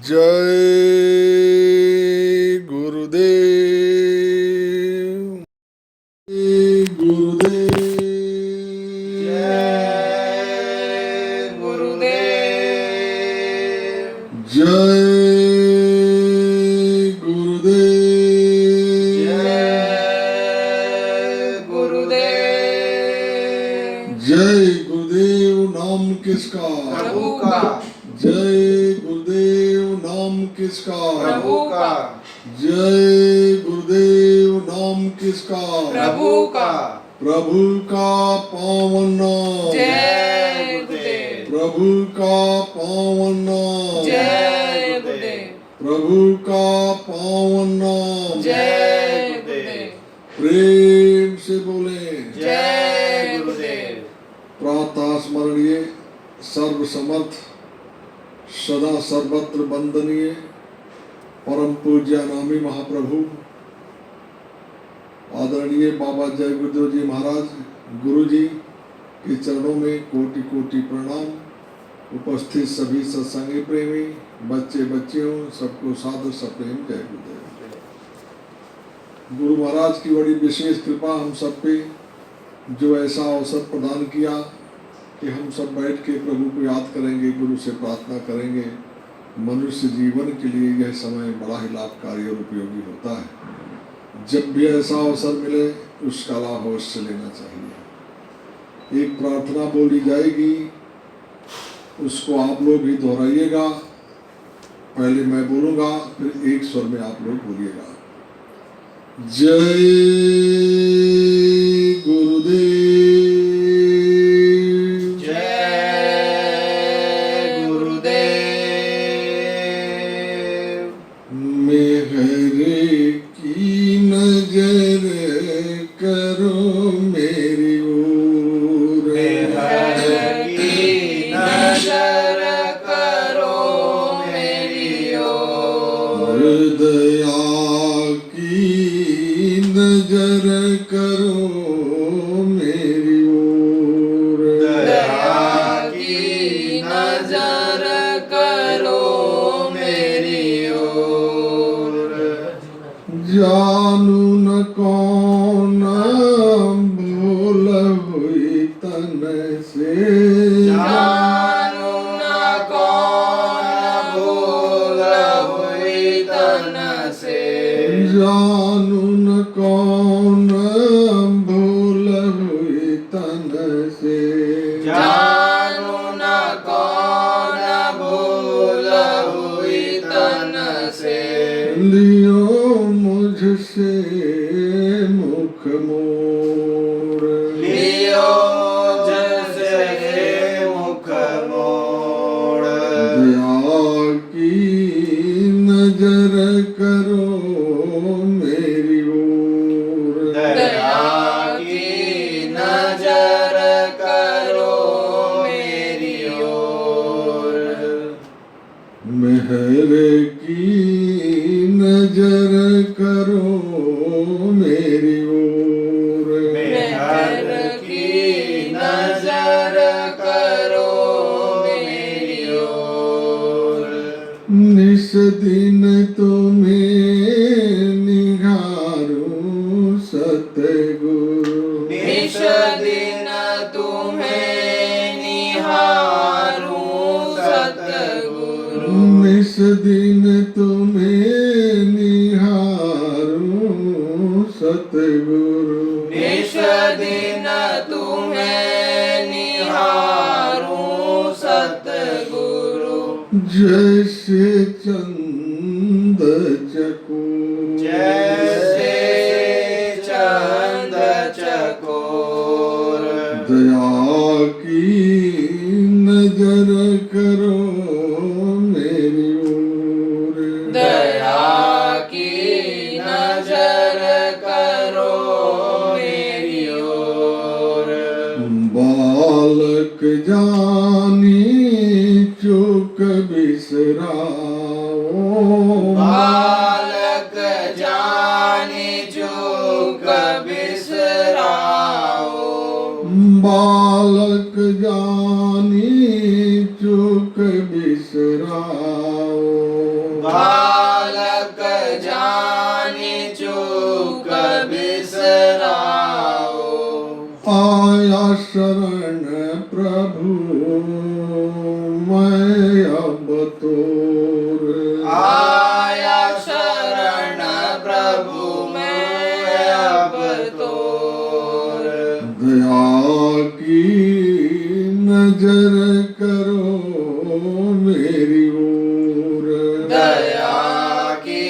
जय गुरुदेव। गुरुदेव जय गुरुदेव। जय गुरुदेव। जय गुरुदेव। जय गुरुदेव नाम किसका? प्रभु का। जय गुरुदेव नाम किसका? प्रभु का। जय गुरुदेव नाम किसका? प्रभु का। प्रभु का पावन नाम। जय गुरुदेव। प्रभु का पावन नाम। जय गुरुदेव। प्रभु का पावन नाम। जय गुरुदेव। प्रेम से बोले जय गुरुदेव। प्रातः स्मरणीय सर्व समर्थ सदा सर्वत्र वंदनीय परम पूज्य नामी महाप्रभु आदरणीय बाबा जय गुरुदेव जी महाराज गुरु जी के चरणों में कोटि कोटि प्रणाम। उपस्थित सभी सत्संगी प्रेमी बच्चे बच्चियों सबको सादर सप्रेम जय गुरुदेव। गुरु महाराज की बड़ी विशेष कृपा हम सब पे, जो ऐसा अवसर प्रदान किया कि हम सब बैठ के प्रभु को याद करेंगे, गुरु से प्रार्थना करेंगे। मनुष्य जीवन के लिए यह समय बड़ा ही लाभकारी और उपयोगी होता है। जब भी ऐसा अवसर मिले उसका लाभ अवश्य लेना चाहिए। एक प्रार्थना बोली जाएगी, उसको आप लोग भी दोहराइएगा। पहले मैं बोलूँगा, फिर एक स्वर में आप लोग बोलिएगा। जय गुरुदेव। जय गुरुदेव। मेहर की नजर करो मेरी ओर। मेहर की नजर करो मेरी ओर। दया की नजर करो मेरी ओर। दया की नजर करो मेरी ओर। जानू न कौन भूल हुई तन से। जानू न कौन भूल हुई तन से। जानू न कौन भूल हुई तन से। जानू न कौन भूल हुई तन से। लियो मुझसे मुख मोड़। लियो जैसे मुख मोड़। दया की नजर करो मेरी ओर। दया की नजर करो मेरी ओर। मेहर की नजर करो मेरी ओर। मेहर की नजर करो मेरी ओर। निस दिन तुम्हें निहारूं सतगुरु। निश दिन तुम्हें निहारूं सतगुरु। निस दिन तुम्हें निहारूं सतगुरु। निश दिन तुम्हें निहारूं सतगुरु। जैसे चंद चकोर। जैसे चंद चकोर। दया की नजर करो मेरी ओर। दया की नजर करो मेरी ओर। बालक जानी चूक बिसराओ। बालक जाने चूक बिसराओ। बालक जानी चूक बिसराओ। बालक जाने चूक बिसराओ। आया शरण प्रभु मैं अब तोर, आया शरण प्रभु मैं अब तोर। दया की नजर करो मेरी ओर, दया की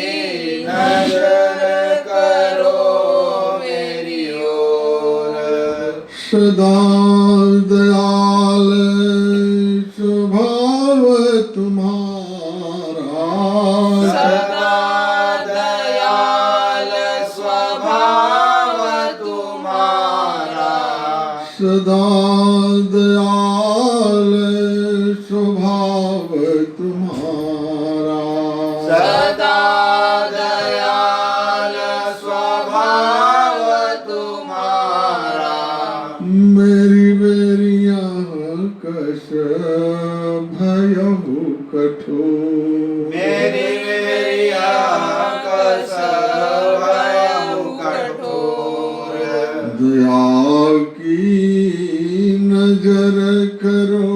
नजर करो मेरी ओर। सदा दयाल स्वभाव तुम्हारा, सदा दयाल स्वभाव तुम्हारा। सदा दयाल स्वभाव तुम्हारा, सदा दयाल स्वभाव तुम्हारा। मेरी बेरियां कस भयहु कठोर, मेरी मेरिया कस भयहु कठोर। दया की नजर करो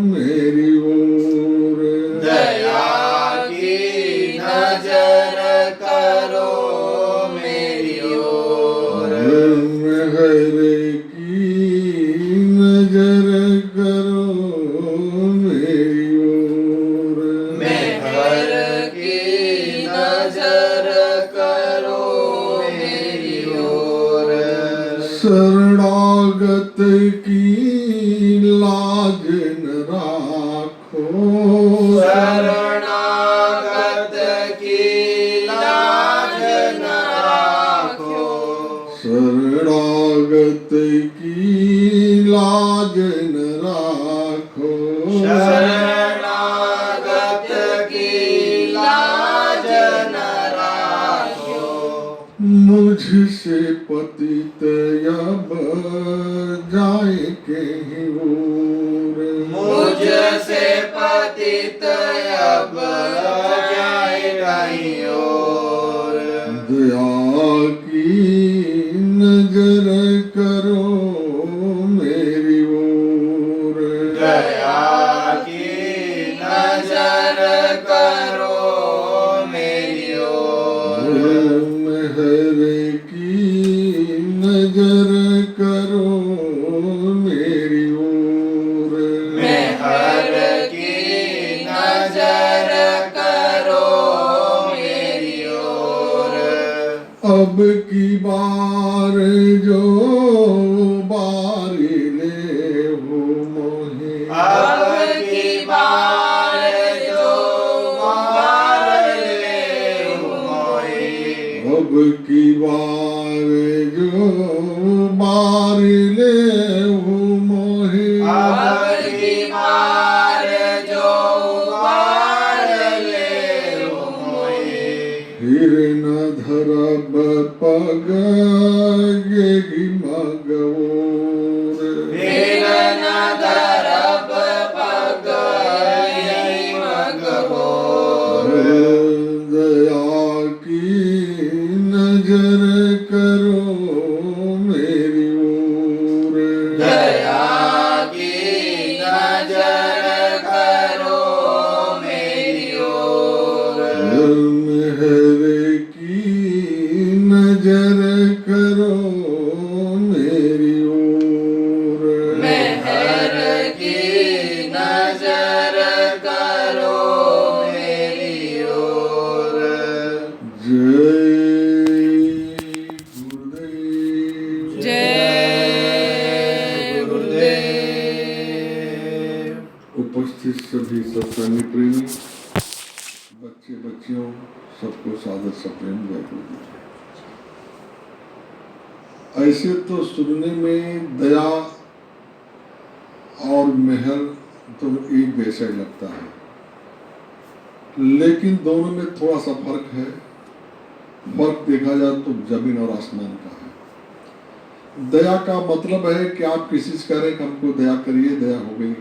मेरी ओर, दया की नजर करो मेरी ओर। मेहर की नजर करो मेरी ओर, मेहर की नजर करो मेरी ओर। शरणागत की लाज न राखो, शरणागत की लाज न राखो। शरणागत की लाज न राखो, शरणागत की लाज न राखो। मुझसे पतित अब जाए कहीं ओर, मुझसे पतित अब जाए कहीं और। दया की नजर करो मेरी ओर, दया की नजर करो मेरी ओर। मेहर की नजर करो मेरी ओर, मेहर की नजर करो मेरी ओर। अब की बार जो बारी ले हो मोहे, अब की बार जो बार ले मोहे। अब की बार जो बारी ले हो मोहे, अब की बार जो बार ले मोहे। फिर न धरब पग यही मगोर, फिर न धरब पग यही मगहोर। दया की नजर करो मेरी ओर, दया की नजर करो मेरी ओर। मेहर की नजर करो मेरी ओर, मेहर की नजर करो मेरी ओर। जय गुरुदेव। जय गुरुदेव। उपस्थित सभी सत्संगी प्रेमी बच्चे बच्चियों सबको सादर सप्रेम जय गुरुदेव। ऐसे तो सुनने में दया और मेहर तो एक जैसा ही लगता है, लेकिन दोनों में थोड़ा सा फर्क है। फर्क देखा जाए तो जमीन और आसमान का है। दया का मतलब है कि आप किसी से कह रहे हैं कि हमको दया करिए, दया हो गई।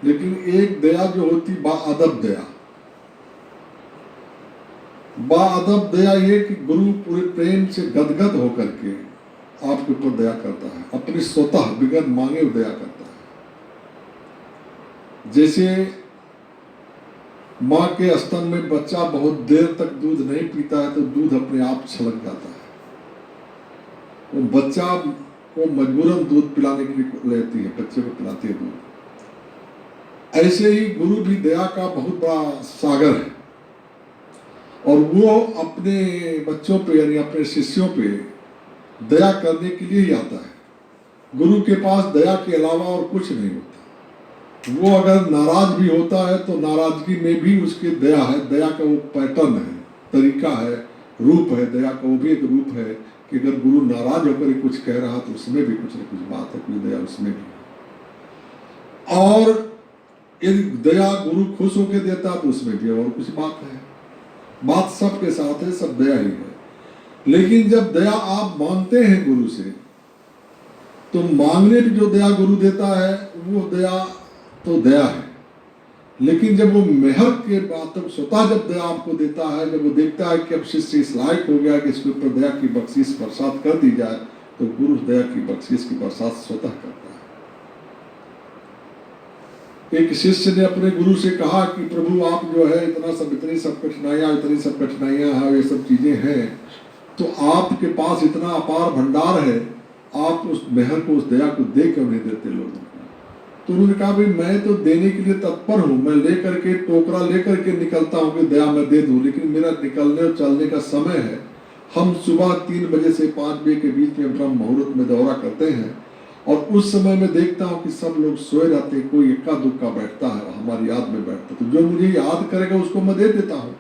लेकिन एक दया जो होती बाअदब दया, बाअदब दया ये कि गुरु पूरे प्रेम से गदगद होकर के आपके ऊपर दया करता है, अपनी स्वतः बिगड़ मांगे वो दया करता है। जैसे माँ के स्तन में बच्चा बहुत देर तक दूध नहीं पीता है तो दूध अपने आप छलक जाता है, वो बच्चा को मजबूरन दूध पिलाने के लिए लेती है, बच्चे को पिलाती है दूध। ऐसे ही गुरु भी दया का बहुत बड़ा सागर है और वो अपने बच्चों पे यानी अपने शिष्यों पे दया करने के लिए ही आता है। गुरु के पास दया के अलावा और कुछ नहीं होता। वो अगर नाराज भी होता है तो नाराजगी में भी उसकी दया है, दया का वो पैटर्न है, तरीका है, रूप है। दया का वो भी एक रूप है कि अगर गुरु नाराज होकर कुछ कह रहा तो उसमें भी कुछ न कुछ बात है, कुछ दया उसमें भी है। और यदि दया गुरु खुश होकर देता है तो उसमें भी और कुछ बात है। बात सबके साथ है, सब दया ही है। लेकिन जब दया आप मांगते हैं गुरु से तो मांगने पे जो दया गुरु देता है वो दया तो दया है। लेकिन जब वो मेहर के बाद तक स्वतः जब दया आपको देता है, जब वो देखता है कि अब शिष्य इस लायक हो गया कि इसके ऊपर दया की बख्शीश बरसात कर दी जाए, तो गुरु दया की बख्शीश की बरसात स्वतः करता है। एक शिष्य ने अपने गुरु से कहा कि प्रभु आप जो है इतनी सब कठिनाइयां हैं, ये सब चीजें हैं, तो आपके पास इतना अपार भंडार है, आप उस मेहर को, उस दया को दे क्यों नहीं देते लोगों को? तो उन्होंने कहा भाई मैं तो देने के लिए तत्पर हूँ, मैं लेकर के टोकरा लेकर के निकलता हूँ कि दया मैं दे दूँ, लेकिन मेरा निकलने और चलने का समय है। हम सुबह 3 बजे से 5 बजे के बीच में ब्रह्म मुहूर्त में दौरा करते हैं और उस समय में देखता हूँ कि सब लोग सोए रहते हैं, कोई इक्का दुक्का बैठता है, हमारी याद में बैठता है, तो जो मुझे याद करेगा उसको मैं दे देता हूँ।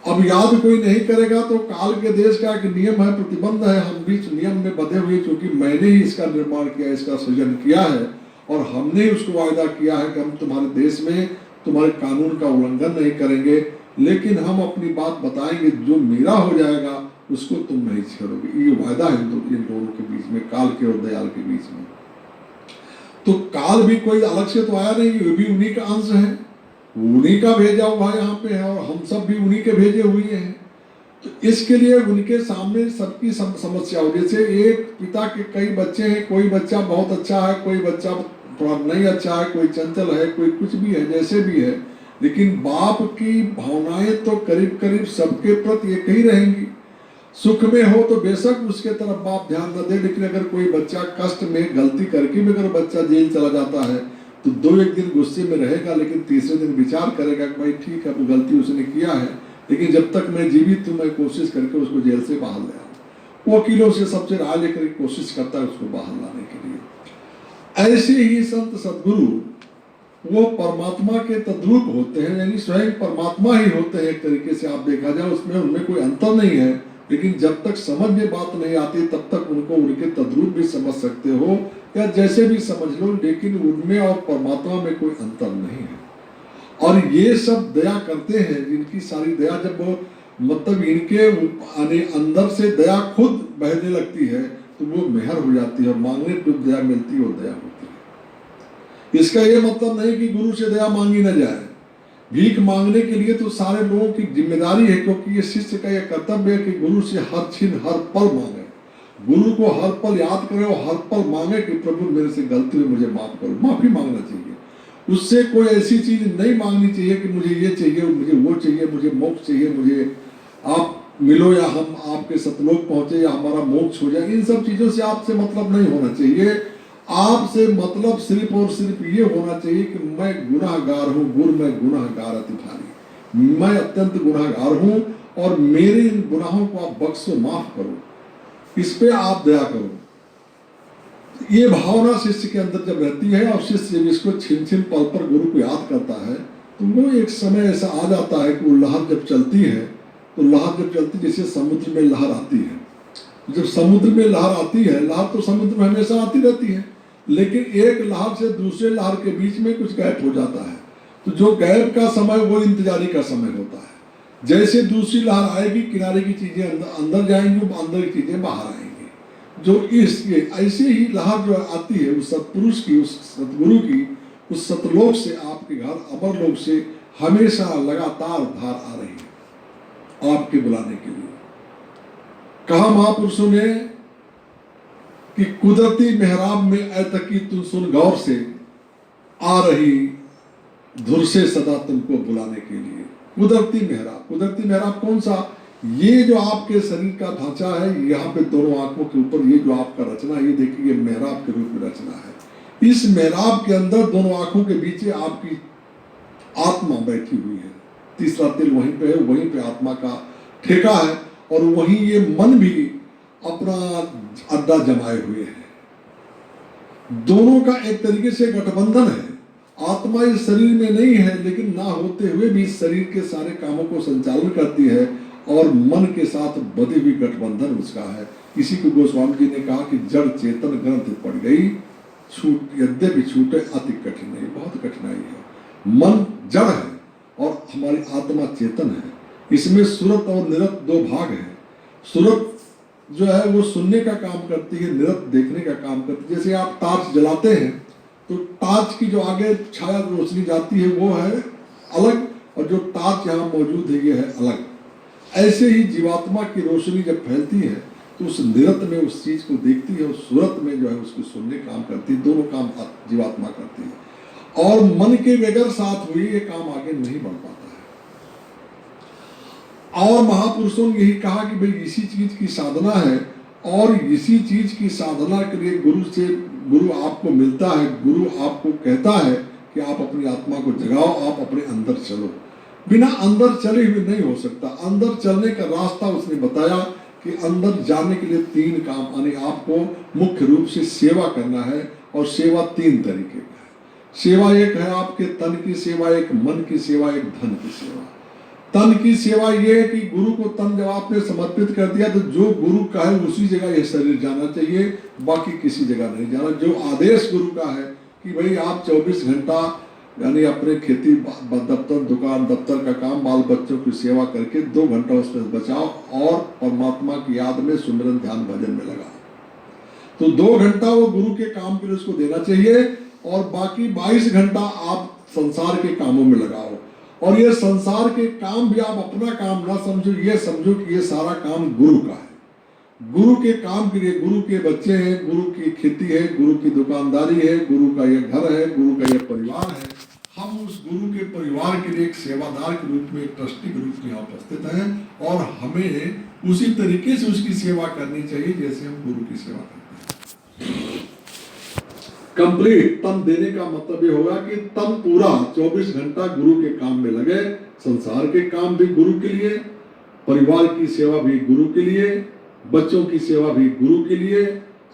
अब याद कोई नहीं करेगा तो काल के देश का एक नियम है, प्रतिबंध है, हम बीच नियम में बंधे हुए, क्योंकि मैंने ही इसका निर्माण किया, इसका सृजन किया है और हमने उसको वायदा किया है कि हम तुम्हारे देश में तुम्हारे कानून का उल्लंघन नहीं करेंगे, लेकिन हम अपनी बात बताएंगे, जो मेरा हो जाएगा उसको तुम नहीं छोड़ोगे। ये वायदा है इन दोनों के बीच में, काल के और दयाल के बीच में। तो काल भी कोई अलग से तो आया नहीं, ये भी उन्हीं का अंश है, उन्हीं का भेजा हुआ यहाँ पे है और हम सब भी उन्हीं के भेजे हुए हैं। तो इसके लिए उनके सामने सबकी समस्या हो, जैसे एक पिता के कई बच्चे हैं, कोई बच्चा बहुत अच्छा है, कोई बच्चा थोड़ा नहीं अच्छा है, कोई चंचल है, कोई कुछ भी है, जैसे भी है, लेकिन बाप की भावनाएं तो करीब करीब सबके प्रति एक ही रहेंगी। सुख में हो तो बेशक उसके तरफ बाप ध्यान न दे, लेकिन अगर कोई बच्चा कष्ट में गलती करके भी अगर बच्चा जेल चला जाता है तो 2-1 दिन गुस्से में रहेगा, लेकिन तीसरे दिन विचार करेगा कि भाई ठीक है, वो गलती उसने किया है, लेकिन जब तक मैं जीवित हूं मैं कोशिश करके उसको जेल से बाहर ले आऊं। वकीलों से सबसे राय लेकर कोशिश करता है उसको बाहर लाने के लिए। ऐसे ही संत सदगुरु वो परमात्मा के तद्रूप होते हैं, यानी स्वयं परमात्मा ही होते हैं एक तरीके से। आप देखा जाए उसमें उनमें कोई अंतर नहीं है, लेकिन जब तक समझ में बात नहीं आती तब तक उनको उनके तद्रूप भी समझ सकते हो या जैसे भी समझ लो, लेकिन उनमें और परमात्मा में कोई अंतर नहीं है। और ये सब दया करते हैं, जिनकी सारी दया जब वो मतलब इनके अंदर से दया खुद बहने लगती है तो वो मेहर हो जाती है और मांगने पर दया मिलती है वो दया होती है। इसका ये मतलब नहीं कि गुरु से दया मांगी न जाए। भीख मांगने के लिए तो सारे लोगों की जिम्मेदारी है, क्योंकि ये शिष्य का यह कर्तव्य है कि गुरु से हर क्षण हर पल मांगे, गुरु को हर पल याद करे और हर पल मांगे कि प्रभु मेरे से गलती हुई, मुझे माफ करो। माफी मांगना चाहिए, उससे कोई ऐसी चीज नहीं मांगनी चाहिए कि मुझे ये चाहिए, मुझे वो चाहिए, मुझे मोक्ष चाहिए, मुझे आप मिलो या हम आपके सतलोक पहुंचे या हमारा मोक्ष हो जाए। इन सब चीजों से आपसे मतलब नहीं होना चाहिए। आपसे मतलब सिर्फ और सिर्फ ये होना चाहिए कि मैं गुनाहगार हूँ, गुरु मैं गुनाहगार अति भारी, मैं अत्यंत गुनाहगार हूँ और मेरे इन गुनाहों को आप बख्शो, माफ करो, इस पे आप दया करो। ये भावना शिष्य के अंदर जब रहती है और शिष्य जब इसको छिन छिन पल पर गुरु को याद करता है तो वो एक समय ऐसा आ जाता है कि वो लहर जब चलती है तो लहर जब चलती जैसे समुद्र में लहर आती है। जब समुद्र में लहर आती है, लहर तो समुद्र में हमेशा आती रहती है, लेकिन एक लहर से दूसरे लहर के बीच में कुछ गैप हो जाता है, तो जो गैप का समय वो इंतजारी का समय होता है। जैसे दूसरी लहर आएगी किनारे की चीजें अंदर जाएंगी, अंदर की चीजें बाहर आएंगी। जो इसके ऐसे ही लहर जो आती है उस सत्पुरुष की, उस सतगुरु की, उस सतलोक से आपके घर अमर लोक से हमेशा लगातार धार आ रही है आपके बुलाने के लिए। कहा महापुरुषों ने कि कुदरती मेहराब में ऐतकी तुम सुन गौर से, आ रही धुर से सदा तुमको बुलाने के लिए। कुदरती मेहराब कौन सा? ये जो आपके शरीर का ढांचा है, यहाँ पे दोनों आंखों के ऊपर ये जो आपका रचना है, ये देखिए ये मेहराब के रूप में रचना है। इस मेहराब के अंदर दोनों आंखों के बीच आपकी आत्मा बैठी हुई है। तीसरा तिल वहीं पे है, वहीं पे आत्मा का ठेका है, और वहीं ये मन भी अपना अड्डा जमाए हुए है। दोनों का एक तरीके से गठबंधन है। आत्मा इस शरीर में नहीं है, लेकिन ना होते हुए भी इस शरीर के सारे कामों को संचालन करती है, और मन के साथ बधी हुई गठबंधन उसका है। इसी को गोस्वामी जी ने कहा कि जड़ चेतन ग्रंथ पड़ गई, छूट यद्यपि छूटे अति कठिन है। बहुत कठिनाई है। मन जड़ है और हमारी आत्मा चेतन है। इसमें सुरत और निरत दो भाग हैं। सुरत जो है वो सुनने का काम करती है, निरत देखने का काम करती है। जैसे आप टार्च जलाते हैं तो टार्च की जो आगे छाया रोशनी जाती है वो है अलग, और जो टार्च यहाँ मौजूद है ये है अलग। ऐसे ही जीवात्मा की रोशनी जब फैलती है तो उस निरत में उस चीज को देखती है, और सूरत में जो है उसको सुनने काम करती है। दोनों काम जीवात्मा करती है, और मन के बगैर साथ हुई ये काम आगे नहीं बढ़ पाता है। और महापुरुषों ने यही कहा कि भाई इसी चीज की साधना है, और इसी चीज की साधना के लिए गुरु आपको मिलता है। गुरु आपको कहता है कि आप अपनी आत्मा को जगाओ, आप अपने अंदर चलो। बिना अंदर चले हुए नहीं हो सकता। अंदर चलने का रास्ता उसने बताया कि अंदर जाने के लिए 3 काम, यानी आपको मुख्य रूप से सेवा करना है, और सेवा 3 तरीके का है। सेवा एक है आपके तन की सेवा, एक मन की सेवा, एक धन की सेवा। तन की सेवा ये है कि गुरु को तन जब आपने समर्पित कर दिया तो जो गुरु का है उसी जगह ये शरीर जाना चाहिए, बाकी किसी जगह नहीं जाना। जो आदेश गुरु का है कि भाई आप 24 घंटा यानी अपने खेती दफ्तर दुकान दफ्तर का काम बाल बच्चों की सेवा करके 2 घंटा उसमें बचाओ, और परमात्मा की याद में सुमिरन ध्यान भजन में लगाओ। तो 2 घंटा वो गुरु के काम के लिए उसको देना चाहिए, और बाकी 22 घंटा आप संसार के कामों में लगाओ। और ये संसार के काम भी आप अपना काम ना समझो, ये समझो कि ये सारा काम गुरु का है। गुरु के काम के लिए गुरु के बच्चे हैं, गुरु की खेती है, गुरु की दुकानदारी है, गुरु का ये घर है, गुरु का ये परिवार है। हम उस गुरु के परिवार के लिए एक सेवादार के रूप में, एक ट्रस्टी के रूप में यहाँ उपस्थित हैं, और हमें उसी तरीके से उसकी सेवा करनी चाहिए जैसे हम गुरु की सेवा करते हैं। कंप्लीट तन देने का मतलब ये होगा कि तन पूरा 24 घंटा गुरु के काम में लगे। संसार के काम भी गुरु के लिए, परिवार की सेवा भी गुरु के लिए, बच्चों की सेवा भी गुरु के लिए,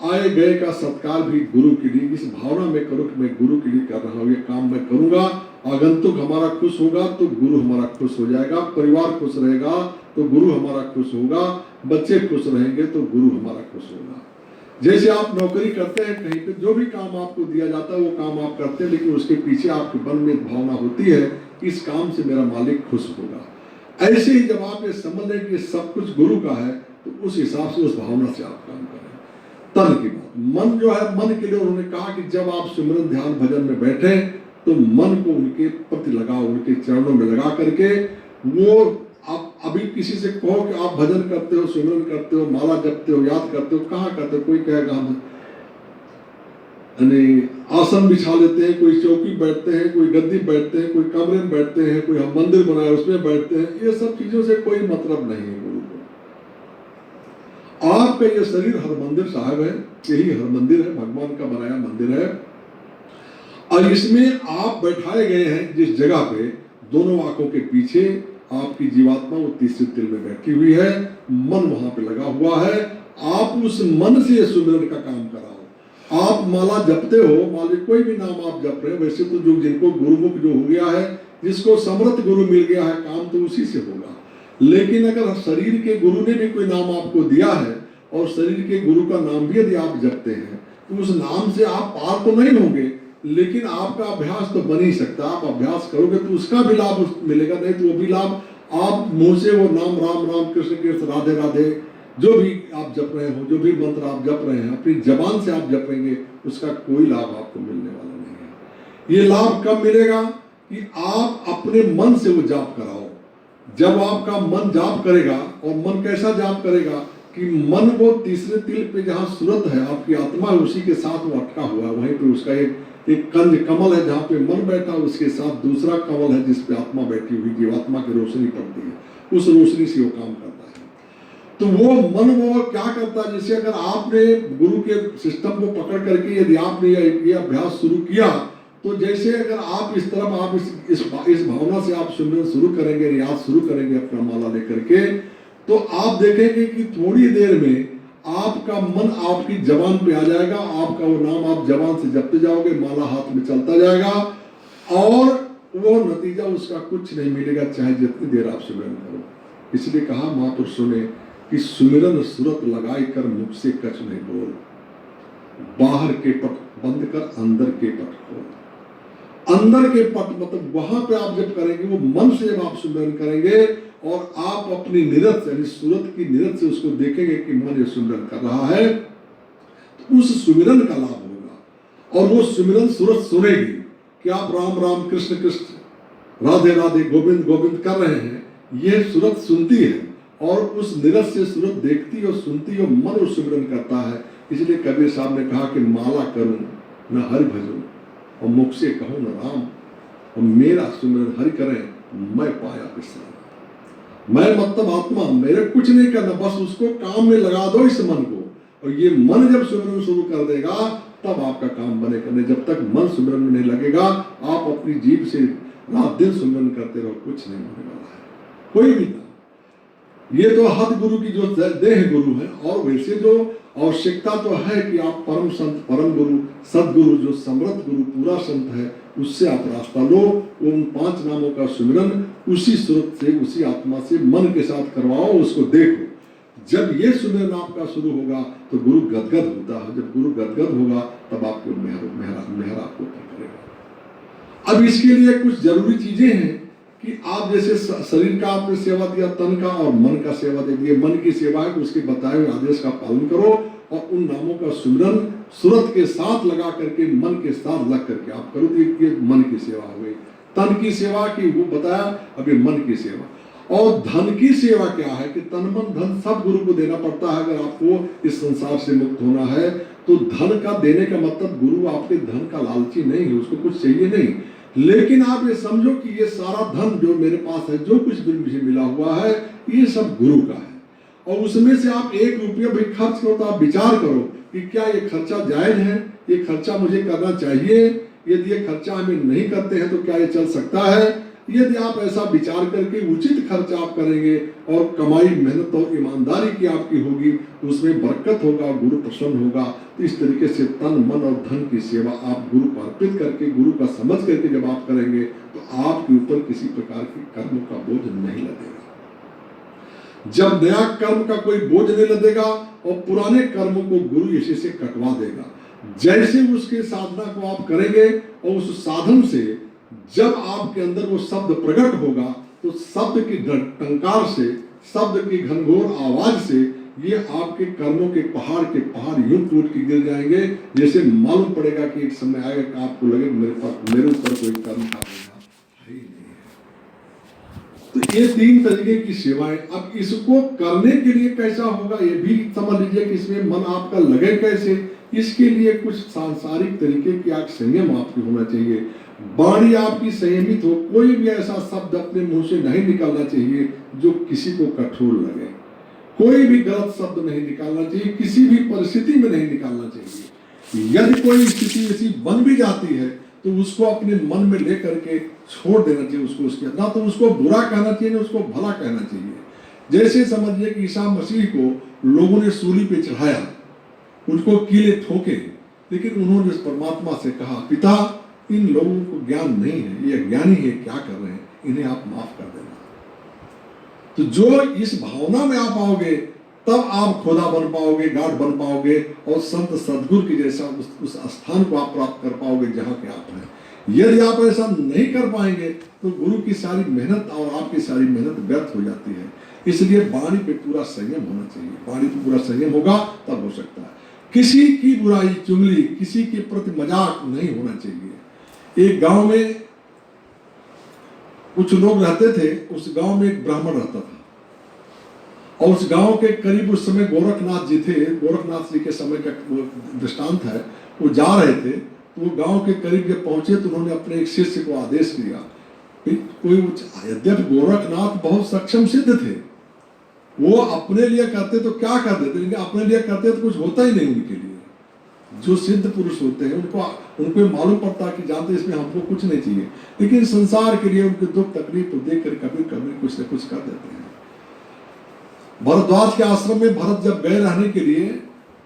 आए गए का सत्कार भी गुरु के लिए। इस भावना में करो कि मैं गुरु के लिए कर रहा हूँ, ये काम मैं करूंगा। आगंतुक हमारा खुश होगा तो गुरु हमारा खुश हो जाएगा, परिवार खुश रहेगा तो गुरु हमारा खुश होगा, बच्चे खुश रहेंगे तो गुरु हमारा खुश होगा। जैसे आप नौकरी करते हैं कहीं पे, जो भी काम आपको दिया जाता है वो काम आप करते हैं, लेकिन उसके पीछे आपके मन में भावना होती है कि इस काम से मेरा मालिक खुश होगा। ऐसे ही जब आप ये समझ लें कि सब कुछ गुरु का है तो उस हिसाब से उस भावना से आप काम करें। तन की बात, मन जो है, मन के लिए उन्होंने कहा कि जब आप सिमरन ध्यान भजन में बैठे तो मन को उनके प्रति लगाओ, उनके चरणों में लगा करके। वो आप अभी किसी से कहो कि आप भजन करते हो, सिमरन करते हो, माला जपते हो, याद करते हो, कहाँ करते हो? कोई कहेगा हम आसन बिछा लेते हैं, कोई चौकी बैठते हैं, कोई गद्दी बैठते हैं, कोई कमरे में बैठते हैं, कोई हम मंदिर बनाए उसमें बैठते हैं। ये सब चीजों से कोई मतलब नहीं है गुरु को। आपका ये शरीर हर मंदिर साहब है, यही हर मंदिर है, भगवान का बनाया मंदिर है, और इसमें आप बैठाए गए हैं जिस जगह पे, दोनों आंखों के पीछे आपकी जीवात्मा वो तीसरे तिल में बैठी हुई है, मन वहां पे लगा हुआ है। आप उस मन से सुमिरन का काम कराओ। आप माला जपते हो, माले कोई भी नाम आप जप रहे हो, वैसे तो जो जिनको गुरुमुख जो हो गया है, जिसको समर्थ गुरु मिल गया है, काम तो उसी से होगा। लेकिन अगर शरीर के गुरु ने भी कोई नाम आपको दिया है, और शरीर के गुरु का नाम भी यदि आप जपते हैं, तो उस नाम से आप पार तो नहीं होंगे, लेकिन आपका अभ्यास तो बन ही सकता है। आप अभ्यास करोगे तो उसका भी लाभ मिलेगा, नहीं तो वो भी लाभ आप मुंह से वो नाम राम राम कृष्ण कृष्ण राधे राधे जो भी आप जप रहे हो, जो भी मंत्र आप जप रहे हैं, अपनी जबान से आप जपेंगे, उसका कोई लाभ आपको मिलने वाला नहीं है। ये लाभ कब मिलेगा कि आप अपने मन से वो जाप कराओ। जब आपका मन जाप करेगा, और मन कैसा जाप करेगा कि मन वो तीसरे तिल पे जहाँ सूरत है, आपकी आत्मा उसी के साथ वो अटका हुआ है, वहीं पे उसका एक कंज कमल है जहाँ पे मन बैठा, उसके साथ दूसरा कमल है जिस पे आत्मा बैठी हुई, जीवात्मा की रोशनी पड़ती है, उस रोशनी से वो काम करता है। तो वो मन वो क्या करता है, जैसे अगर आपने गुरु के सिस्टम को पकड़ करके यदि आपने ये अभ्यास शुरू किया, तो जैसे अगर आप इस तरफ आप इस भावना से आप सुनना शुरू करेंगे, रियाज शुरू करेंगे अपना माला लेकर के, तो आप देखेंगे कि थोड़ी देर में आपका मन आपकी जबान पे आ जाएगा, आपका वो नाम आप जबान से जपते जाओगे, माला हाथ में चलता जाएगा, और वो नतीजा उसका कुछ नहीं मिलेगा, चाहे जितनी देर आप सुमिरन करो। इसलिए कहा महापुरुषों ने कि सुमिरन सूरत लगाई कर मुख से कछ नहीं बोल, बाहर के पट बंद कर अंदर के पट खोल। अंदर के पट मतलब वहां पे आप जब करेंगे, वो मन से जब आप सुमिरन करेंगे और आप अपनी निरत यानी सूरत की निरत से उसको देखेंगे कि मन ये सुमिरन कर रहा है, तो उस सुमिरन का लाभ होगा। और वो सुमिरन सूरत सुनेगी कि आप राम राम कृष्ण कृष्ण राधे राधे गोविंद गोविंद कर रहे हैं, ये सूरत सुनती है, और उस निरत से सूरत देखती और सुनती और मन उस सुमिरन करता है। इसलिए कबीर साहब ने कहा कि माला करूं न हरि भजूं, और मुख से कहूं न राम, और मेरा सुमिरन हरि करें, मैं पाया विश्राम। मैं मतलब आत्मा, मेरे कुछ नहीं करना, बस उसको काम में लगा दो इस मन को, और ये मन जब सुमिरन शुरू कर देगा तब आपका काम बने करने। जब तक मन सुमिरन में नहीं लगेगा, आप अपनी जीभ से रात दिन सुमिरन करते रहो, कुछ नहीं होने वाला है, कोई भी ना। ये तो हद गुरु की जो देह गुरु है, और वैसे जो आवश्यकता तो है कि आप परम संत, परम गुरु, सदगुरु, जो समर्थ गुरु, पूरा संत है, उससे आप रास्ता लो। उन 5 नामों का सुमिरन उसी सूरत से, उसी आत्मा से मन के साथ करवाओ, उसको देखो। जब ये सुमिरन आपका शुरू होगा तो गुरु गदगद होता है, जब गुरु गदगद होगा तब आपको मेहर आपको करेगा। अब इसके लिए कुछ जरूरी चीजें हैं कि आप जैसे शरीर का आपने सेवा दिया, तन का और मन का सेवा दे दिए। मन की सेवा है कि उसके बताए हुए आदेश का पालन करो, और उन नामों का सुमिरन सूरत के साथ लगा करके, मन के साथ लग करके आप करो, तो ये मन की सेवा हो गई। तन की सेवा की वो बताया, अभी मन की सेवा। और धन की सेवा क्या है कि तन मन धन सब गुरु को देना पड़ता है। अगर आपको इस संसार से मुक्त होना है तो धन का देने का मतलब, गुरु आपके धन का लालची नहीं है, उसको कुछ चाहिए नहीं, लेकिन आप ये समझो कि ये सारा धन जो मेरे पास है, जो कुछ भी मुझे मिला हुआ है, ये सब गुरु का है। और उसमें से आप 1 रुपया भी खर्च करो तो आप विचार करो कि क्या ये खर्चा जायज है, ये खर्चा मुझे करना चाहिए, यदि ये खर्चा हमें नहीं करते हैं तो क्या ये चल सकता है। यदि आप ऐसा विचार करके उचित खर्च आप करेंगे और कमाई मेहनत और ईमानदारी की आपकी होगी, तो उसमें बरकत होगा, गुरु प्रसन्न होगा। तो इस तरीके से तन मन और धन की सेवा आप गुरु को अर्पित करके, गुरु का समझ करके जब आप करेंगे तो आपके ऊपर किसी प्रकार के कर्म का बोझ नहीं लगेगा। जब नया कर्म का कोई बोझ नहीं लगेगा और पुराने कर्मों को गुरु इसी से कटवा देगा। जैसे उसके साधना को आप करेंगे और उस साधन से जब आपके अंदर वो शब्द प्रकट होगा, तो शब्द की टंकार से, शब्द की घनघोर आवाज से ये आपके कर्मों के पहाड़ यूं टूट के गिर जाएंगे, जैसे मालूम पड़ेगा कि एक समय आएगा कि आपको लगे मेरे ऊपर कोई कर्म का है ही नहीं है। तो ये 3 तरीके की सेवाएं। अब इसको करने के लिए कैसा होगा ये भी समझ लीजिए कि इसमें मन आपका लगे कैसे। इसके लिए कुछ सांसारिक तरीके की आप संयम आपकी होना चाहिए, वाणी आपकी संयमित हो, कोई भी ऐसा शब्द अपने मुंह से नहीं निकालना चाहिए जो किसी को कठोर लगे, कोई भी गलत शब्द नहीं निकालना चाहिए, किसी भी परिस्थिति में नहीं निकालना चाहिए। यदि कोई स्थिति ऐसी बन भी जाती है तो उसको अपने मन में लेकर के छोड़ देना चाहिए, उसको उसके ना तो उसको बुरा कहना चाहिए ना उसको भला कहना चाहिए। जैसे समझिए कि ईसा मसीह को लोगों ने सूली पे चढ़ाया, उनको कीले ठोके, लेकिन उन्होंने परमात्मा से कहा, पिता इन लोगों को ज्ञान नहीं है, ये अज्ञानी है, क्या कर रहे हैं, इन्हें आप माफ कर देना। तो जो इस भावना में आप आओगे तब आप खुदा बन पाओगे, गाड बन पाओगे, और संत सदगुरु की जैसा उस स्थान को आप प्राप्त कर पाओगे जहां के आप हैं। यदि आप ऐसा नहीं कर पाएंगे तो गुरु की सारी मेहनत और आपकी सारी मेहनत व्यर्थ हो जाती है। इसलिए वाणी पे पूरा संयम होना चाहिए, वाणी पे पूरा संयम होगा तब हो सकता है। किसी की बुराई चुगली, किसी के प्रति मजाक नहीं होना चाहिए। एक गांव में कुछ लोग रहते थे, उस गांव में एक ब्राह्मण रहता था, और उस गांव के करीब उस समय गोरखनाथ जी थे। गोरखनाथ जी के समय का वो दृष्टांत है। वो जा रहे थे, तो वो गांव के करीब जब पहुंचे तो उन्होंने अपने एक शिष्य को आदेश दिया। कोई यद्यपि गोरखनाथ बहुत सक्षम सिद्ध थे, वो अपने लिए करते तो क्या कर देते, लेकिन अपने लिए करते तो कुछ होता ही नहीं उनके लिए। जो सिद्ध पुरुष होते हैं उनको मालूम पड़ता कि जानते इसमें हमको कुछ नहीं चाहिए, लेकिन संसार के लिए उनके दुख तकलीफ को देख कर कभी कभी कुछ न कुछ कर देते हैं। भरद्वाज के आश्रम में भरत जब गए रहने के लिए,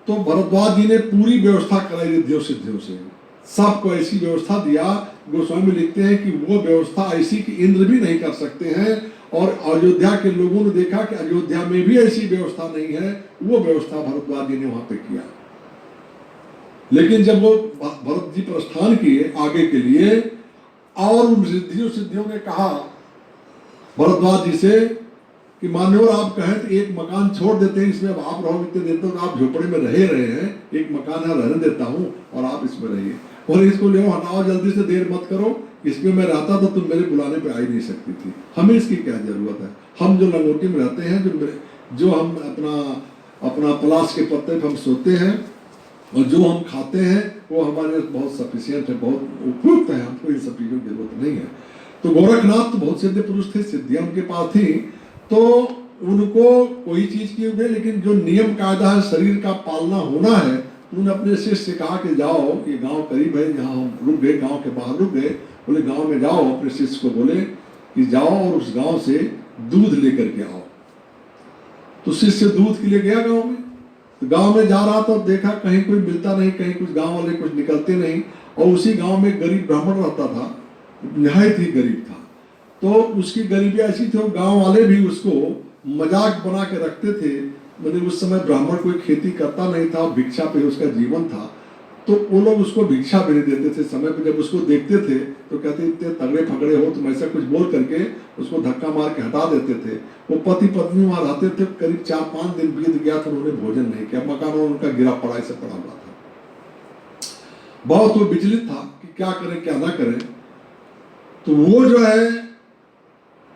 तो भरद्वाज जी ने पूरी व्यवस्था कराई रिद्धियों सिद्धियों से, सबको ऐसी व्यवस्था दिया। गोस्वामी लिखते हैं कि वो व्यवस्था ऐसी कि इंद्र भी नहीं कर सकते हैं, और अयोध्या के लोगों ने देखा कि अयोध्या में भी ऐसी व्यवस्था नहीं है। वो व्यवस्था भरद्वाज जी ने वहां पे किया। लेकिन जब वो भरत जी प्रस्थान किए आगे के लिए, और उन रिद्धियों सिद्धियों ने कहा भरद्वाज जी से कि मान्यवर आप कहें तो एक मकान छोड़ देते हैं, इसमें अब आप रहो, इतने देते हो, आप झोपड़े में रहे हैं, एक मकान है रहने देता हूं और आप इसमें रहिए, और इसको ले हटाओ जल्दी से, देर मत करो, इसमें मैं रहता तो तुम मेरे बुलाने पे आ ही नहीं सकती थी, हमें इसकी क्या जरूरत है। हम जो लंगोटी में रहते हैं, जो हम अपना पलाश के पत्ते पर हम सोते हैं, और जो हम खाते हैं वो हमारे बहुत सफिशियंट है, बहुत उपयुक्त है, हमको इन सब चीजों की जरूरत नहीं है। तो गोरखनाथ तो बहुत सिद्ध पुरुष थे, सिद्धियां उनके पास थी, तो उनको कोई चीज की उठे, लेकिन जो नियम कायदा है शरीर का पालना होना है, उन्होंने अपने शिष्य से कहा कि जाओ, ये गांव करीब है, यहाँ हम रुक गए, गांव के बाहर रुक गए, बोले गांव में जाओ, अपने शिष्य को बोले कि जाओ और उस गांव से दूध लेकर के आओ। तो शिष्य दूध के लिए गया गांव में, तो गांव में जा रहा था, देखा कहीं कोई मिलता नहीं, कहीं कुछ गांव वाले कुछ निकलते नहीं, और उसी गांव में गरीब ब्राह्मण रहता था, निहायत ही गरीब था। तो उसकी गरीबी ऐसी थी, गांव वाले भी उसको मजाक बना के रखते थे। मतलब उस समय ब्राह्मण कोई खेती करता नहीं था, भिक्षा पे उसका जीवन था, तो वो लोग उसको भिक्षा भी नहीं देते थे समय पे। जब उसको देखते थे तो कहते इतने तगड़े फगड़े हो, तुम ऐसा कुछ बोल करके उसको धक्का मार के हटा देते थे। वो पति पत्नी वहां रहते थे, करीब 4-5 दिन बीत गया था, उन्होंने भोजन नहीं किया, मकान उनका गिरा पड़ा, ऐसे पड़ा हुआ था। बहुत वो विचलित था कि क्या करें क्या ना करें। तो वो जो है,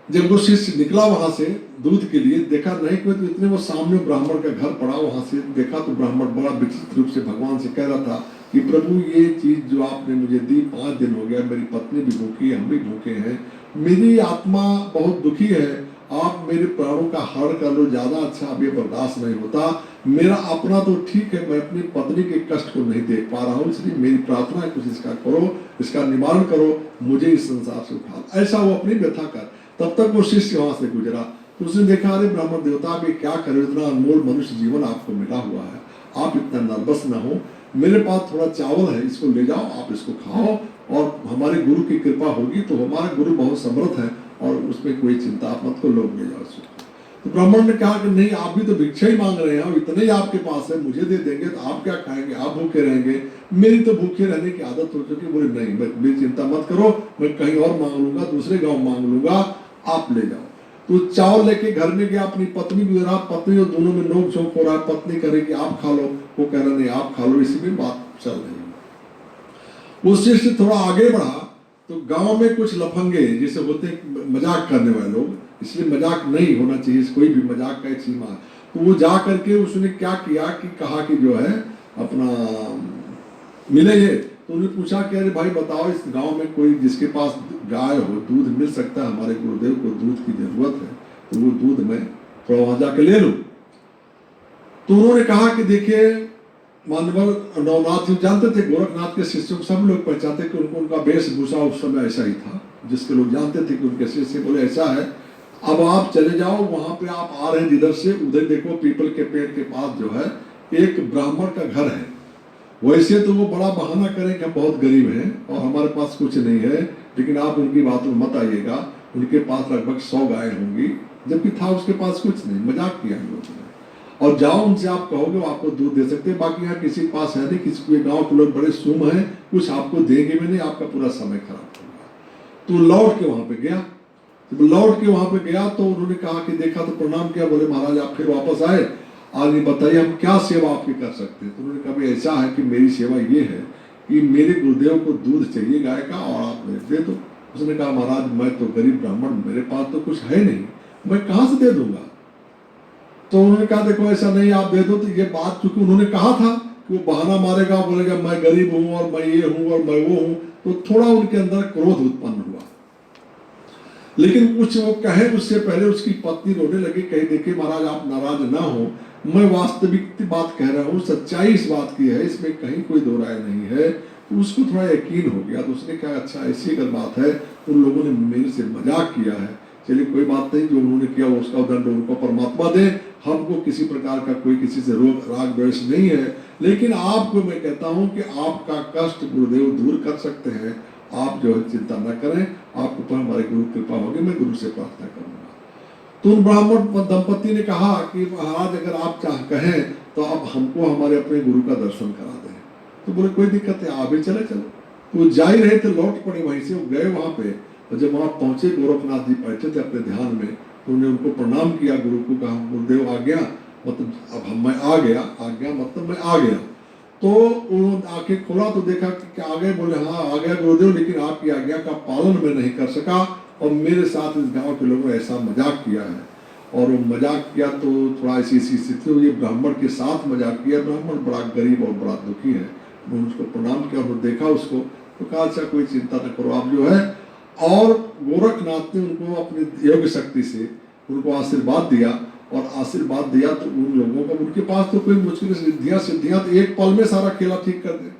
जब वो शिष्य निकला वहां से दूध के लिए, देखा नहीं कोई, तो इतने वो सामने ब्राह्मण का घर पड़ा, वहां से देखा तो ब्राह्मण बड़ा विचित्र रूप से भगवान से कह रहा था कि प्रभु ये चीज जो आपने मुझे दी, 5 दिन हो गया, मेरी पत्नी भी भूखी है, हम भी भूखे हैं, मेरी आत्मा बहुत दुखी है, आप मेरे प्राणों का हरण कर लो, ज्यादा अच्छा, अब ये बर्दाश्त नहीं होता, मेरा अपना तो ठीक है, मैं अपनी पत्नी के कष्ट को नहीं देख पा रहा हूँ, इसलिए मेरी प्रार्थना है कुछ इसका करो, इसका निवारण करो, मुझे इस संसार से उठा। ऐसा वो अपनी व्यथा कर। तब तक वो शिष्य वहां से गुजरा, तो उसने देखा अरे ब्राह्मण देवता, आप ये क्या करो, इतना अनमोल मनुष्य जीवन आपको मिला हुआ है, आप इतना नर्वस ना हो, मेरे पास थोड़ा चावल है, इसको ले जाओ, आप इसको खाओ, और हमारे गुरु की कृपा होगी, तो हमारे गुरु बहुत समर्थ है, और उसमें कोई चिंता आप मत को, लोग ले जाओ इसको। तो ब्राह्मण ने कहा कि नहीं, आप भी तो भिक्षा ही मांग रहे हैं, इतने ही आपके पास है, मुझे दे देंगे तो आप क्या खाएंगे, आप भूखे रहेंगे, मेरी तो भूखे रहने की आदत हो चुकी। बोले नहीं, मेरी चिंता मत करो, मैं कहीं और मांग लूंगा, दूसरे गाँव मांग लूंगा, आप ले जाओ। तो चावल लेके घर में गया, अपनी पत्नी भी रहा, पत्नी और दोनों में नोक झोंक हो रहा है, पत्नी करेगी आप खा लो, वो कह रहा नहीं आप खा लो, इसी में बात चल रही है। वो शिष्य थोड़ा आगे बढ़ा, तो गांव में कुछ लफंगे जैसे होते मजाक करने वाले लोग, इसलिए मजाक नहीं होना चाहिए, कोई भी मजाक का एक सीमा। तो वो जा करके उसने क्या किया कि कहा कि जो है अपना मिले ये, तो उन्हें पूछा कि अरे भाई बताओ, इस गांव में कोई जिसके पास गाय हो, दूध मिल सकता है, हमारे गुरुदेव को दूध की जरूरत है, तो वो दूध मैं थोड़ा वहां जाके ले लूं। तो उन्होंने कहा कि देखिए मानवर नवनाथ जी जानते थे, गोरखनाथ के शिष्यों को सब लोग पहचानते कि उनका वेशभूषा उस समय ऐसा ही था, जिसके लोग जानते थे कि उनके शिष्य। बोले ऐसा है, अब आप चले जाओ, वहां पे आप आ रहे हैं जिधर से, उधर देखो पीपल के पेड़ के पास जो है एक ब्राह्मण का घर है। वैसे तो वो बड़ा बहाना करें कि हम बहुत गरीब हैं और हमारे पास कुछ नहीं है, लेकिन आप उनकी बातों में मत आइएगा, उनके पास लगभग 100 गायें होंगी, जबकि था उसके पास कुछ नहीं, मजाक किया हम लोगों ने। और जाओ उनसे आप कहोगे वो आपको दूध दे सकते हैं, बाकी यहाँ किसी के पास है नहीं, किसी के गाँव के लोग बड़े सुम हैं, कुछ आपको देंगे भी नहीं, आपका पूरा समय खराब होगा। तो लौट के वहां पे गया, तो लौट के वहां पे गया तो उन्होंने कहा कि देखा तो प्रणाम किया, बोले महाराज आप फिर वापस आए, आज ये बताइए हम क्या सेवा आपकी कर सकते हैं। तो उन्होंने कहा भाई ऐसा है कि मेरी सेवा ये है कि मेरे गुरुदेव को दूध चाहिए गाय का, और आप मुझे दे दो, उसने कहा महाराज मैं तो गरीब ब्राह्मण, मेरे पास तो कुछ है नहीं, मैं कहाँ से दे दूंगा। तो उन्होंने कहा देखो ऐसा नहीं, आप दे दो। तो ये बात चूंकि उन्होंने कहा था कि वो बहाना मारेगा, बोलेगा मैं गरीब हूं और मैं ये हूं और मैं वो हूं, तो थोड़ा उनके अंदर क्रोध उत्पन्न हुआ। लेकिन कुछ वो कहे उससे पहले उसकी पत्नी रोने लगी, कही देखिए महाराज आप नाराज ना हो, मैं वास्तविक बात कह रहा हूँ, सच्चाई इस बात की है, इसमें कहीं कोई दो राय नहीं है। तो उसको थोड़ा यकीन हो गया। तो उसने कहा अच्छा ऐसी अगर बात है, उन लोगों ने मेरे से मजाक किया है, चलिए कोई बात नहीं, जो उन्होंने किया उसका दंड उनको परमात्मा दे, हमको किसी प्रकार का कोई किसी से रोग राग द्वेष नहीं है। लेकिन आपको मैं कहता हूं कि आपका कष्ट गुरुदेव दूर कर सकते हैं, आप जो है चिंता न करें, आपके ऊपर हमारी गुरु कृपा होगी, मैं गुरु से प्रार्थना करूंगा। तो उन ब्राह्मण दंपति ने कहा कि महाराज अगर आप चाह कहें तो आप हमको हमारे अपने गुरु का दर्शन करा दें। तो बोले कोई दिक्कत है, आप भी चले चलो। तो जा ही रहे थे, लौट पड़े वहीं से, वो गए वहां पे। और जब वहां पहुंचे, गोरखनाथ जी बैठे थे अपने ध्यान में, तो उन्होंने उनको प्रणाम किया, गुरु को कहा गुरुदेव आ गया, मतलब अब मैं आ गया मतलब मैं आ गया। तो उन्होंने आंखें खोला तो देखा कि आ गए, बोले हाँ आ गया गुरुदेव, लेकिन आपकी आज्ञा का पालन मैं नहीं कर सका और मेरे साथ इस गांव के लोगों ने ऐसा मजाक किया है। और वो मजाक किया तो थोड़ा ऐसी स्थिति हुई, ब्राह्मण के साथ मजाक किया, ब्राह्मण बड़ा गरीब और बड़ा दुखी है। उन्होंने उसको प्रणाम किया, उन्होंने देखा उसको, तो कहा अच्छा कोई चिंता न करो आप जो है। और गोरखनाथ ने उनको अपनी योग शक्ति से उनको आशीर्वाद दिया, और आशीर्वाद दिया तो उन लोगों का, उनके पास तो कोई मुश्किल सिद्धियां तो एक पल में सारा खेला ठीक कर दे।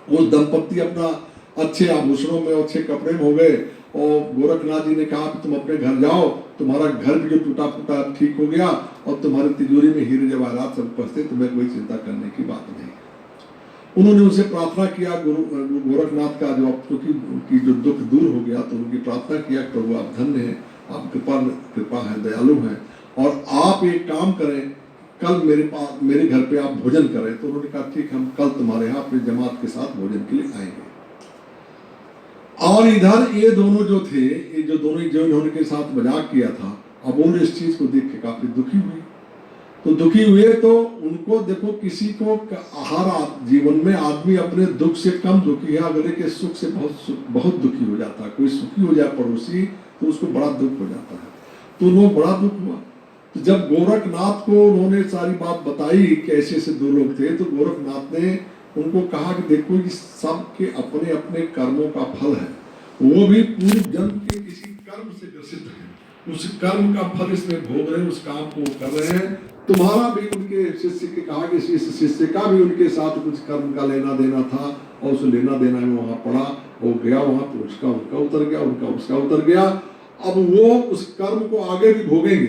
वो दंपत्ति अपना अच्छे आभूषणों में, अच्छे कपड़े में हो गए, और गोरखनाथ जी ने कहा कि तुम अपने घर जाओ, तुम्हारा घर भी जो टूटा फूटा ठीक हो गया, और तुम्हारी तिजोरी में हीरे जवाहरात सब फंसते, तुम्हें कोई चिंता करने की बात नहीं। उन्होंने उनसे प्रार्थना किया, गोरखनाथ का जो क्योंकि उनकी जो दुख दूर हो गया, तो उनकी प्रार्थना किया प्रभु आप धन्य हैं, आप कृपा है, दयालु हैं, और आप एक काम करें, कल मेरे घर पे आप भोजन करें। तो उन्होंने कहा ठीक, हम कल तुम्हारे यहाँ अपनी जमात के साथ भोजन के लिए आएंगे। और इधर ये दोनों जो थे, ये जो दोनों जो इन्होंने के साथ मजाक किया था, अब उन्होंने इस चीज को देख के काफी दुखी हुए। तो दुखी हुए तो उनको देखो, किसी को हर जीवन में आदमी अपने दुख से कम दुखी है, अगले के सुख से बहुत दुखी हो जाता है। कोई सुखी हो जाए पड़ोसी तो उसको बड़ा दुख हो जाता है। तो उनको बड़ा दुख हुआ। तो जब गोरखनाथ को उन्होंने सारी बात बताई कि ऐसे ऐसे दो लोग थे, तो गोरखनाथ ने उनको कहा कि देखो ये सबके अपने अपने कर्मों का फल है, वो भी पूर्व जन्म के किसी कर्म से ग्रसित है, उस कर्म का फल इसमें भोग रहे हैं, उस काम को कर रहे हैं। तुम्हारा भी उनके शिष्य के कहा कि इस शिष्य का भी उनके साथ कुछ कर्म का लेना देना था, और उस लेना देना में वहां पड़ा, वो गया वहां पे, उसका उनका उतर गया, उनका उसका उतर गया। अब वो उस कर्म को आगे भी भोगेंगे,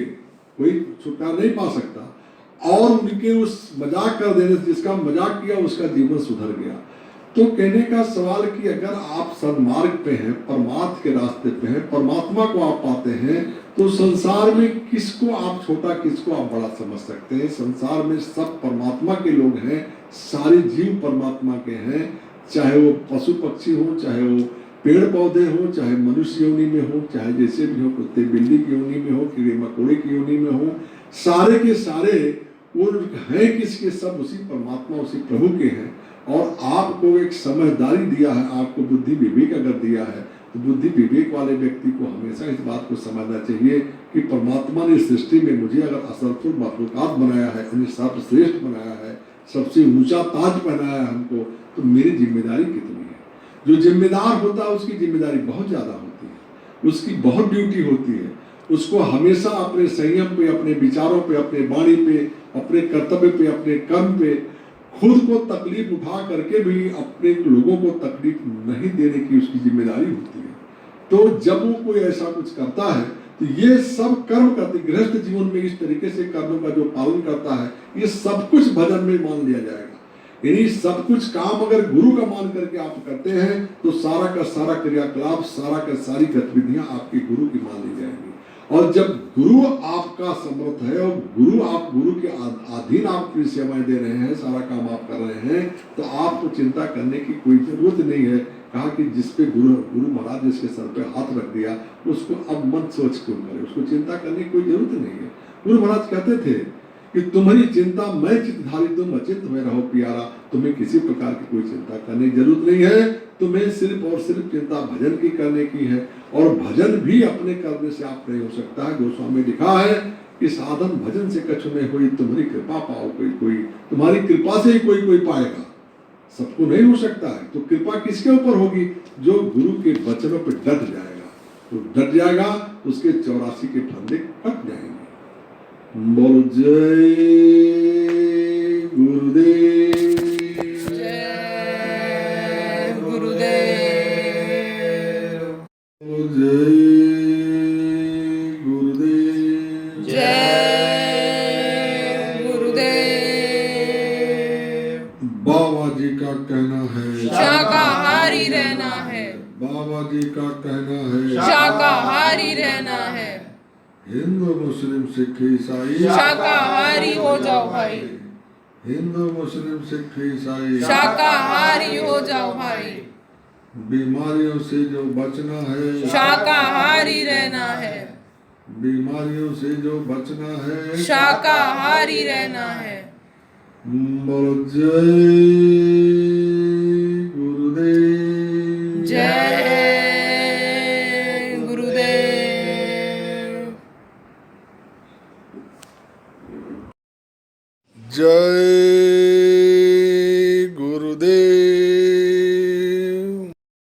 कोई छुटकारा नहीं पा सकता। और उनके उस मजाक कर देने से, जिसका मजाक किया उसका जीवन सुधर गया। तो कहने का सवाल कि अगर आप सन्मार्ग पे हैं, परमार्थ के रास्ते पे हैं, परमात्मा को आप पाते हैं, तो संसार में किसको आप छोटा, किसको आप बड़ा समझ सकते हैं। संसार में सब परमात्मा के लोग हैं, सारे जीव परमात्मा के हैं, चाहे वो पशु पक्षी हो, चाहे वो पेड़ पौधे हो, चाहे मनुष्य योनि में हो, चाहे जैसे भी हो, कुत्ते बिल्ली की योनि में हो, कीड़े मकोड़े की योनि में हो, सारे के सारे वो हैं किसके, सब उसी परमात्मा, उसी प्रभु के हैं। और आपको एक समझदारी दिया है, आपको बुद्धि विवेक अगर दिया है, तो बुद्धि विवेक वाले व्यक्ति को हमेशा इस बात को समझना चाहिए कि परमात्मा ने सृष्टि में मुझे अगर असरफुल मखलूकात बनाया है, उन्हें सर्वश्रेष्ठ बनाया है, सबसे ऊंचा ताज पहनाया है हमको, तो मेरी जिम्मेदारी कितनी है। जो जिम्मेदार होता है उसकी जिम्मेदारी बहुत ज्यादा होती है, उसकी बहुत ड्यूटी होती है। उसको हमेशा अपने संयम पे, अपने विचारों पे, अपने वाणी पे, अपने कर्तव्य पे, अपने कर्म पे खुद को तकलीफ उठा करके भी अपने लोगों को तकलीफ नहीं देने की उसकी जिम्मेदारी होती है। तो जब वो कोई ऐसा कुछ करता है, तो ये सब कर्म करते, गृहस्थ जीवन में इस तरीके से कर्मों का जो पालन करता है, ये सब कुछ भजन में मान लिया जाएगा। यानी सब कुछ काम अगर गुरु का मान करके आप करते हैं, तो सारा का सारा क्रियाकलाप, सारा का सारी गतिविधियां आपके गुरु की मान ली जाएंगी। और जब गुरु आपका समर्थ है, और गुरु के अधीन आप अपनी सेवाएं दे रहे हैं, सारा काम आप कर रहे हैं, तो आपको चिंता करने की कोई जरूरत नहीं है। कहा कि जिसपे गुरु महाराज जिसके सर पे हाथ रख दिया, उसको अब मत सोच क्यों करे, उसको चिंता करने की कोई जरूरत नहीं है। गुरु महाराज कहते थे कि तुम्हारी चिंता मैं चित्तधारी, तुम अचिंत में रहो प्यारा। तुम्हें किसी प्रकार की कोई चिंता करने की जरूरत नहीं है। तुम्हें सिर्फ और सिर्फ चिंता भजन की करने की है, और भजन भी अपने करने से आप नहीं हो सकता है। गोस्वामी लिखा है कि साधन भजन से कछु नहीं हुई, तुम्हारी कृपा पाओ कोई, तुम्हारी कृपा से ही कोई पाएगा, सबको नहीं हो सकता है। तो कृपा किसके ऊपर होगी? जो गुरु के वचनों पर डट जाएगा, तो डट जाएगा, उसके 84 के फंदे कट जाएंगे। बोलो जय गुरुदेव, जय गुरुदेव, जय गुरुदेव, जय गुरुदेव। बाबा जी का कहना है शाकाहारी रहना है, बाबा जी का कहना है शाकाहारी रहना है। हिंदू मुस्लिम सिख ईसाई शाकाहारी हो जाओ भाई, हिंदू मुस्लिम सिख ईसाई शाकाहारी हो जाओ भाई। बीमारियों से जो बचना है, शाकाहारी रहना है, बीमारियों से जो बचना है, शाकाहारी रहना है। बोलो जय गुरुदेव, जय गुरुदेव। जय